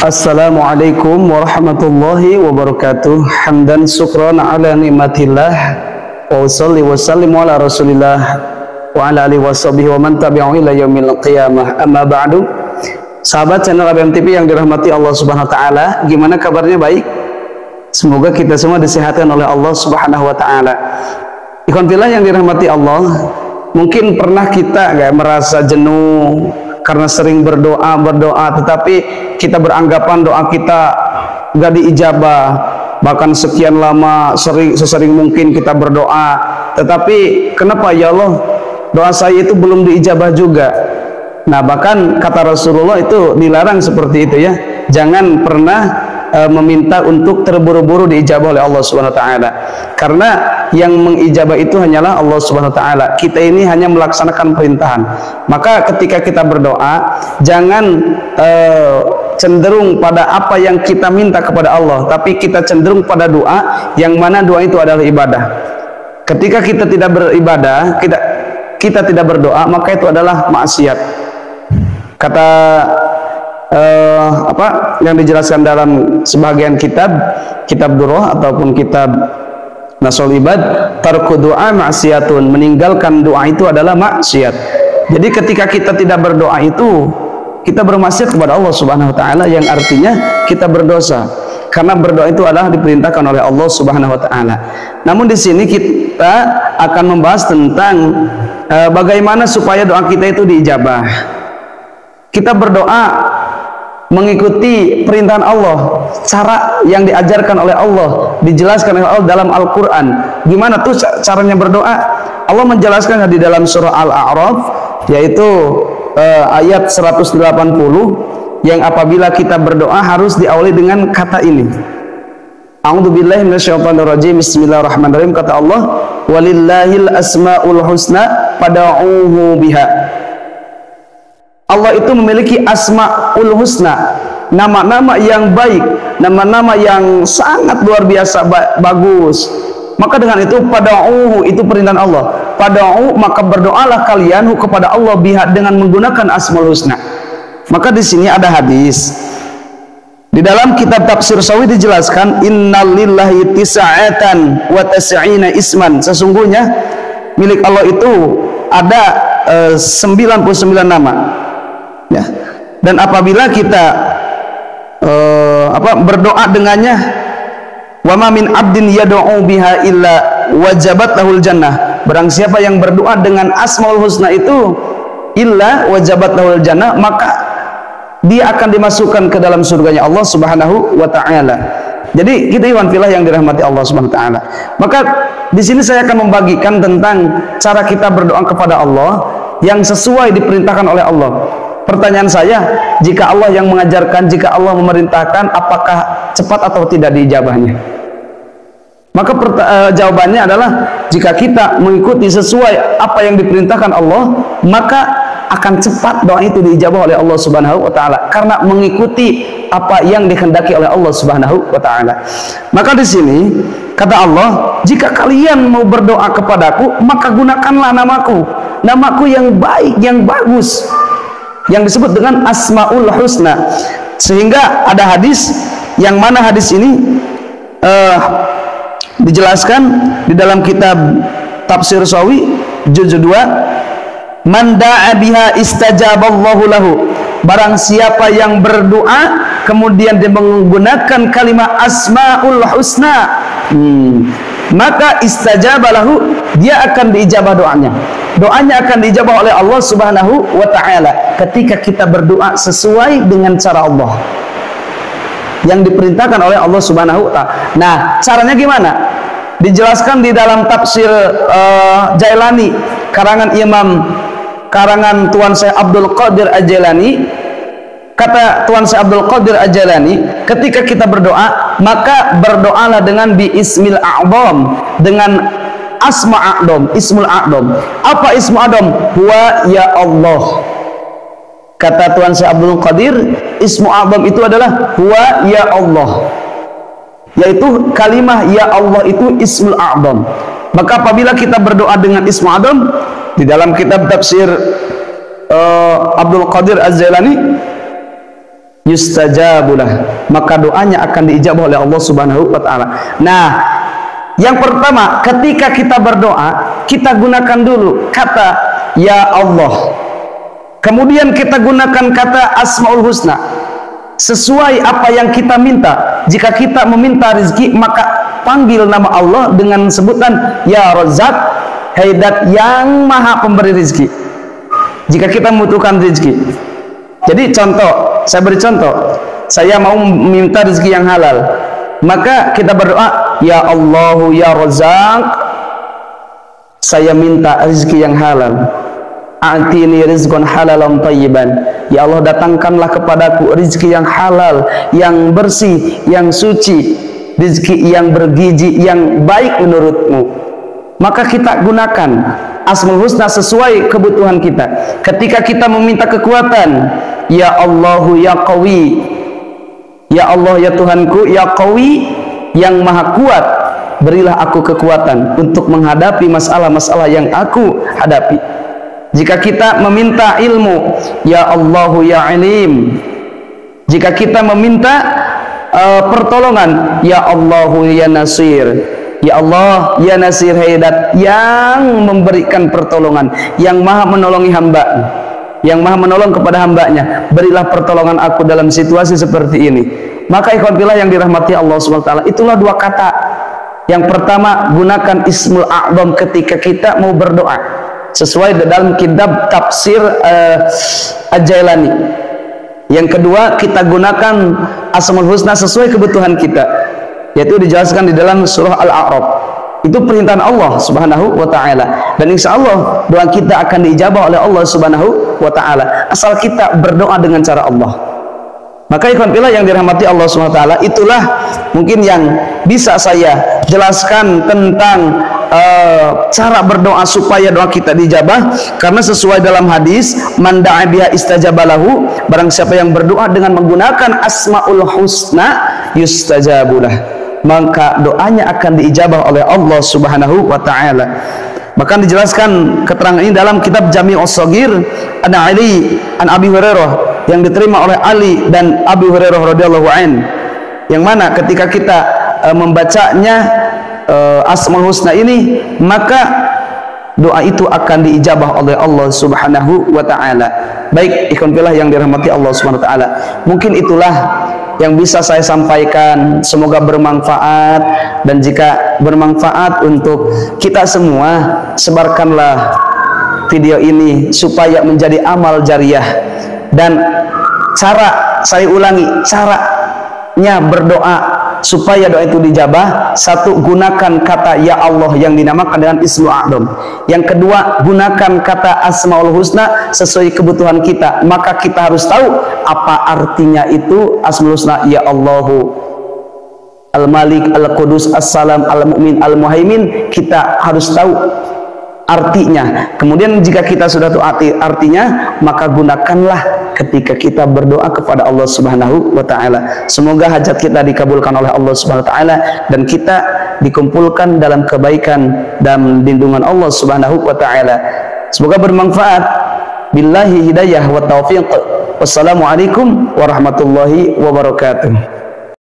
Assalamualaikum warahmatullahi wabarakatuh. Hamdan syukran ala nikmatillah, wa usalli wa sallimu ala rasulillah wa ala alihi washabihi wa man tabi'ahu ila yaumil qiyamah. Amma ba'du. Sahabat channel ABM TV yang dirahmati Allah Subhanahu wa taala, gimana kabarnya? Baik. Semoga kita semua disehatkan oleh Allah Subhanahu wa taala. Ikhwan fillah yang dirahmati Allah, mungkin pernah kita merasa jenuh karena sering berdoa, tetapi kita beranggapan doa kita gak diijabah. Bahkan sekian lama, sesering mungkin kita berdoa, tetapi kenapa ya Allah doa saya itu belum diijabah juga? Nah, bahkan kata Rasulullah itu dilarang seperti itu ya. Jangan pernah meminta untuk terburu-buru diijabah oleh Allah Subhanahu wa taala. Karena yang mengijabah itu hanyalah Allah Subhanahu wa taala. Kita ini hanya melaksanakan perintahan. Maka ketika kita berdoa, jangan cenderung pada apa yang kita minta kepada Allah, tapi kita cenderung pada doa yang mana doa itu adalah ibadah. Ketika kita tidak beribadah, kita tidak berdoa, maka itu adalah maksiat. Kata yang dijelaskan dalam sebagian kitab Durrah ataupun kitab Nasul Ibad, tarku doa maksiatun, meninggalkan doa itu adalah maksiat. Jadi ketika kita tidak berdoa itu kita bermaksiat kepada Allah Subhanahu wa taala, yang artinya kita berdosa. Karena berdoa itu adalah diperintahkan oleh Allah Subhanahu wa taala. Namun di sini kita akan membahas tentang bagaimana supaya doa kita itu diijabah. Kita berdoa mengikuti perintahan Allah, cara yang diajarkan oleh Allah, dijelaskan oleh Allah dalam Al-Quran. Gimana tuh caranya berdoa? Allah menjelaskan di dalam surah Al-A'raf, yaitu ayat 180, yang apabila kita berdoa harus diawali dengan kata ini. A'udzubillahi minasyaitonirrajim. Bismillahirrahmanirrahim. Kata Allah, walillahil asmaul husna fad'uuhu biha. Allah itu memiliki asmaul husna, nama-nama yang baik, nama-nama yang sangat luar biasa bagus. Maka dengan itu fad'uuhu, itu perintahan Allah. Fad'u, maka berdoalah kalian kepada Allah biha, dengan menggunakan asmaul husna. Maka di sini ada hadis. Di dalam kitab Tafsir Sawi dijelaskan, innalillahi tis'atan wa tas'ina isman. Sesungguhnya milik Allah itu ada 99 nama. Ya. Dan apabila kita berdoa dengannya, wa ma min abdin yad'u biha illa wajabat lahul jannah. Barang siapa yang berdoa dengan asmaul husna itu, illa wajabat lahul jannah, maka dia akan dimasukkan ke dalam surganya Allah Subhanahu wa taala. Jadi kita ikhwan fillah yang dirahmati Allah Subhanahu wa taala. Maka di sini saya akan membagikan tentang cara kita berdoa kepada Allah yang sesuai diperintahkan oleh Allah. Pertanyaan saya, jika Allah yang mengajarkan, jika Allah memerintahkan, apakah cepat atau tidak diijabahnya? Maka jawabannya adalah, jika kita mengikuti sesuai apa yang diperintahkan Allah, maka akan cepat doa itu diijabah oleh Allah Subhanahu wa taala, karena mengikuti apa yang dikehendaki oleh Allah Subhanahu wa taala. Maka di sini kata Allah, jika kalian mau berdoa kepadaku, maka gunakanlah namaku yang baik, yang bagus, yang disebut dengan asmaul husna. Sehingga ada hadis, yang mana hadis ini dijelaskan di dalam kitab Tafsir Sawi juz 2, man da'a biha istajaballahu lahu. Barang siapa yang berdoa kemudian dia menggunakan kalimat asmaul husna, maka istajabalahu, dia akan diijabah doanya. Doanya akan diijabah oleh Allah Subhanahu wa ta'ala ketika kita berdoa sesuai dengan cara Allah yang diperintahkan oleh Allah Subhanahu wa ta'ala. Nah, caranya gimana? Dijelaskan di dalam tafsir Jailani, karangan Tuan Syekh Abdul Qadir Al-Jailani. Kata Tuan Syekh Abdul Qadir Al-Jailani, ketika kita berdoa, maka berdoalah dengan bi ismil a'dham, dengan asma a'dham, ismul a'dham. Apa ismu a'dham? Huwa ya Allah. Kata Tuan Syekh Abdul Qadir, ismu a'dham itu adalah huwa ya Allah, yaitu kalimah ya Allah itu ismul a'dham. Maka apabila kita berdoa dengan ismu a'dham, di dalam kitab tafsir Abdul Qadir Az-Zailani yustajabulah, maka doanya akan diijabah oleh Allah Subhanahu wa taala. Nah, yang pertama, ketika kita berdoa, kita gunakan dulu kata ya Allah. Kemudian kita gunakan kata Asmaul Husna sesuai apa yang kita minta. Jika kita meminta rezeki, maka panggil nama Allah dengan sebutan ya Razzaq, Haidat yang maha pemberi rezeki. Jika kita membutuhkan rezeki. Jadi contoh, saya beri contoh. Saya mau meminta rezeki yang halal, maka kita berdoa ya Allahu ya Razzaq, saya minta rezeki yang halal. A'tini rizqan halalan thayyiban. Ya Allah, datangkanlah kepadaku rezeki yang halal, yang bersih, yang suci, rezeki yang bergizi, yang baik menurutmu. Maka kita gunakan Asmaul Husna sesuai kebutuhan kita. Ketika kita meminta kekuatan, ya Allahu ya Qawi, ya Allah ya Tuhanku ya Qawi, yang maha kuat, berilah aku kekuatan untuk menghadapi masalah-masalah yang aku hadapi. Jika kita meminta ilmu, ya Allahu ya Alim. Jika kita meminta pertolongan, ya Allahu ya Nasir. Ya Allah ya Nasir Haidat, yang memberikan pertolongan, yang maha menolongi hamba, yang maha menolong kepada hambanya, berilah pertolongan aku dalam situasi seperti ini. Maka ikhwan fillah yang dirahmati Allah SWT, itulah dua kata. Yang pertama, gunakan Ismul A'zam ketika kita mau berdoa sesuai dalam kitab tafsir Al-Jailani. Yang kedua, kita gunakan Asmaul Husna sesuai kebutuhan kita, yaitu dijelaskan di dalam surah Al-A'raf. Itu perintah Allah Subhanahu wa taala, dan insya Allah doa kita akan diijabah oleh Allah Subhanahu wa taala asal kita berdoa dengan cara Allah. Maka ikhwan fillah yang dirahmati Allah Subhanahu wa taala, itulah mungkin yang bisa saya jelaskan tentang cara berdoa supaya doa kita dijabah, karena sesuai dalam hadis, man da'a biha istajabalahu, barang siapa yang berdoa dengan menggunakan Asmaul Husna yustajabulah, maka doanya akan diijabah oleh Allah Subhanahu wa taala. Bahkan dijelaskan keterangan ini dalam kitab Jami'us Shaghir an Ali an Abi Hurairah, yang diterima oleh Ali dan Abi Hurairah radhiyallahu an, yang mana ketika kita membacanya Asmaul Husna ini, maka doa itu akan diijabah oleh Allah Subhanahu wa taala. Baik ikhwan fillah yang dirahmati Allah Subhanahu wa taala, mungkin itulah yang bisa saya sampaikan. Semoga bermanfaat, dan jika bermanfaat untuk kita semua, sebarkanlah video ini supaya menjadi amal jariah. Dan cara, saya ulangi, caranya berdoa supaya doa itu dijabah: satu, gunakan kata ya Allah yang dinamakan dengan Ismul A'zam. Yang kedua, gunakan kata Asmaul Husna sesuai kebutuhan kita. Maka kita harus tahu apa artinya itu Asmaul Husna, ya Allahu Al-Malik, Al-Qudus, As-Salam, Al-Mu'min, Al-Muhaimin. Kita harus tahu artinya. Kemudian jika kita sudah tahu artinya, maka gunakanlah ketika kita berdoa kepada Allah Subhanahu wa taala. Semoga hajat kita dikabulkan oleh Allah Subhanahu wa taala, dan kita dikumpulkan dalam kebaikan dan lindungan Allah Subhanahu wa taala. Semoga bermanfaat. Billahi hidayah wa taufiq. Wassalamualaikum warahmatullahi wabarakatuh.